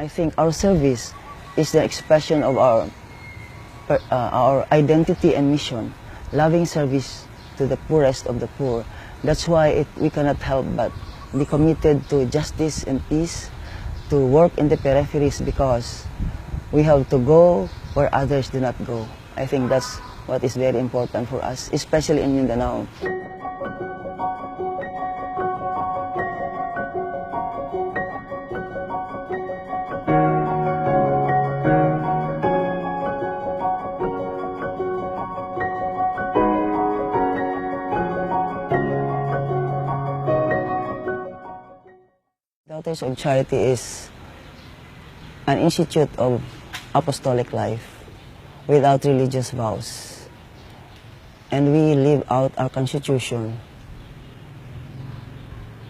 I think our service is the expression of our identity and mission, loving service to the poorest of the poor. That's why we cannot help but be committed to justice and peace, to work in the peripheries, because we have to go where others do not go. I think that's what is very important for us, especially in Mindanao. Daughters of Charity is an institute of apostolic life without religious vows. And we live out our constitution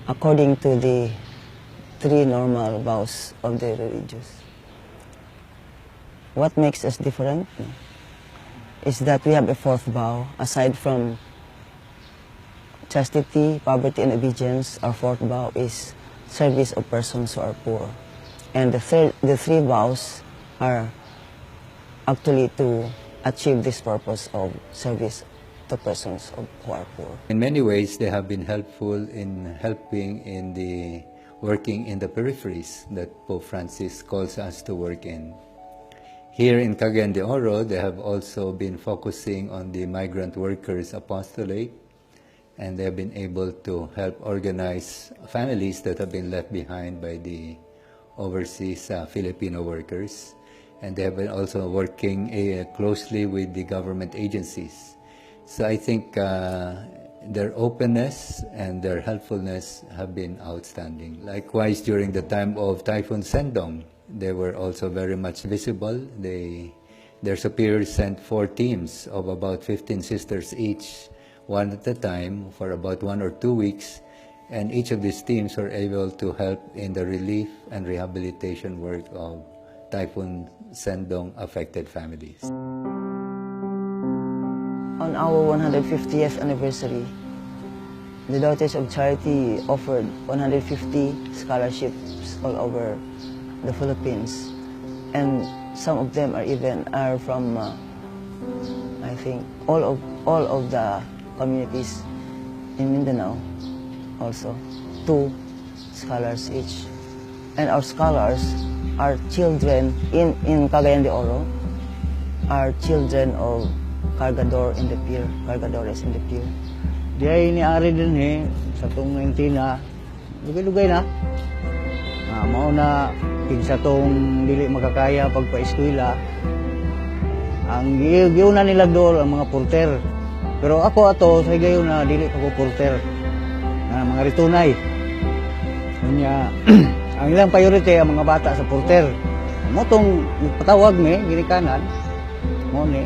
according to the 3 normal vows of the religious. What makes us different is that we have a 4th vow. Aside from chastity, poverty, and obedience, our 4th vow is service of persons who are poor. And the 3 vows are actually to achieve this purpose of service to persons who are poor. In many ways, they have been helpful in helping in the working in the peripheries that Pope Francis calls us to work in. Here in Cagayan de Oro, they have also been focusing on the migrant workers apostolate, and they have been able to help organize families that have been left behind by the overseas Filipino workers. And they have been also working closely with the government agencies. So I think their openness and their helpfulness have been outstanding. Likewise, during the time of Typhoon Sendong, they were also very much visible. Their superiors sent 4 teams of about 15 sisters each, one at a time, for about 1 or 2 weeks, and each of these teams were able to help in the relief and rehabilitation work of Typhoon Sendong affected families. On our 150th anniversary, the Daughters of Charity offered 150 scholarships all over the Philippines, and some of them are from I think all of the communities in Mindanao. Also 2 scholars each, and our scholars are children in Cagayan de Oro, are children of cargadores in the pier. Di ay niari din sa tong Nentina, lugay-lugay na. Mao na kinsa tong dili makakaya pagpa-eskwela. Ang giuna nila dol ang mga porter. Pero ako sa gayon na dili ko porter. Na mga ritunay. Kunya ang ilang priority ang mga bata sa porter. Mo tong patawag mi ginikanan. Mo ni.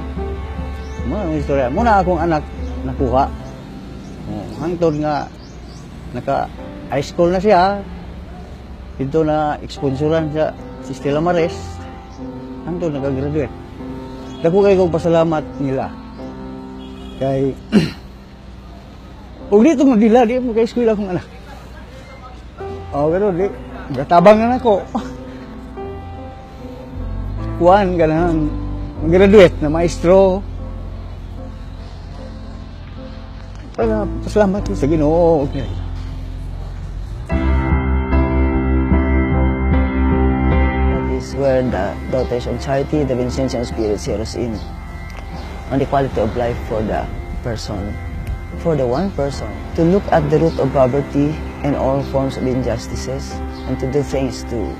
Mo ang istorya. Muna akong anak nakuha. Hangtod nga naka high school na siya. Dito na eksponsoran sa Stella Maris. Hangtod naka-graduate. Dako kay kong pasalamat nila. Kay ug dito magdila di mo kay eskwela akong anak. Pero di gatabangan ako. Kuan ganang mag-graduate na maestro. Para pasalamat ko sa Ginoo. That is where the Daughters of Charity, the Vincentian Spirit, zeroes in on the quality of life for the person, for the one person, to look at the root of poverty and all forms of injustices, and to do things to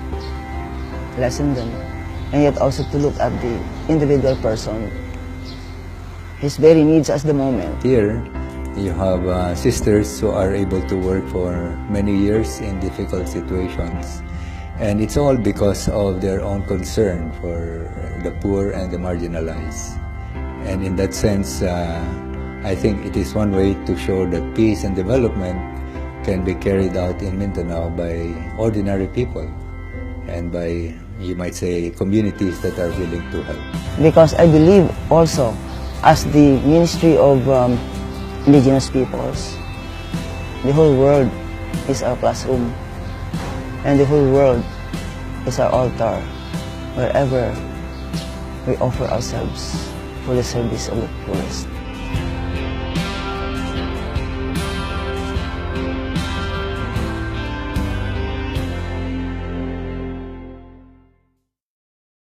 lessen them, and yet also to look at the individual person, his very needs at the moment. Here, you have sisters who are able to work for many years in difficult situations. And it's all because of their own concern for the poor and the marginalized. And in that sense, I think it is one way to show that peace and development can be carried out in Mindanao by ordinary people and by, you might say, communities that are willing to help. Because I believe also, as the Ministry of Indigenous Peoples, the whole world is our classroom, and the whole world is our altar wherever we offer ourselves for the service of the poorest.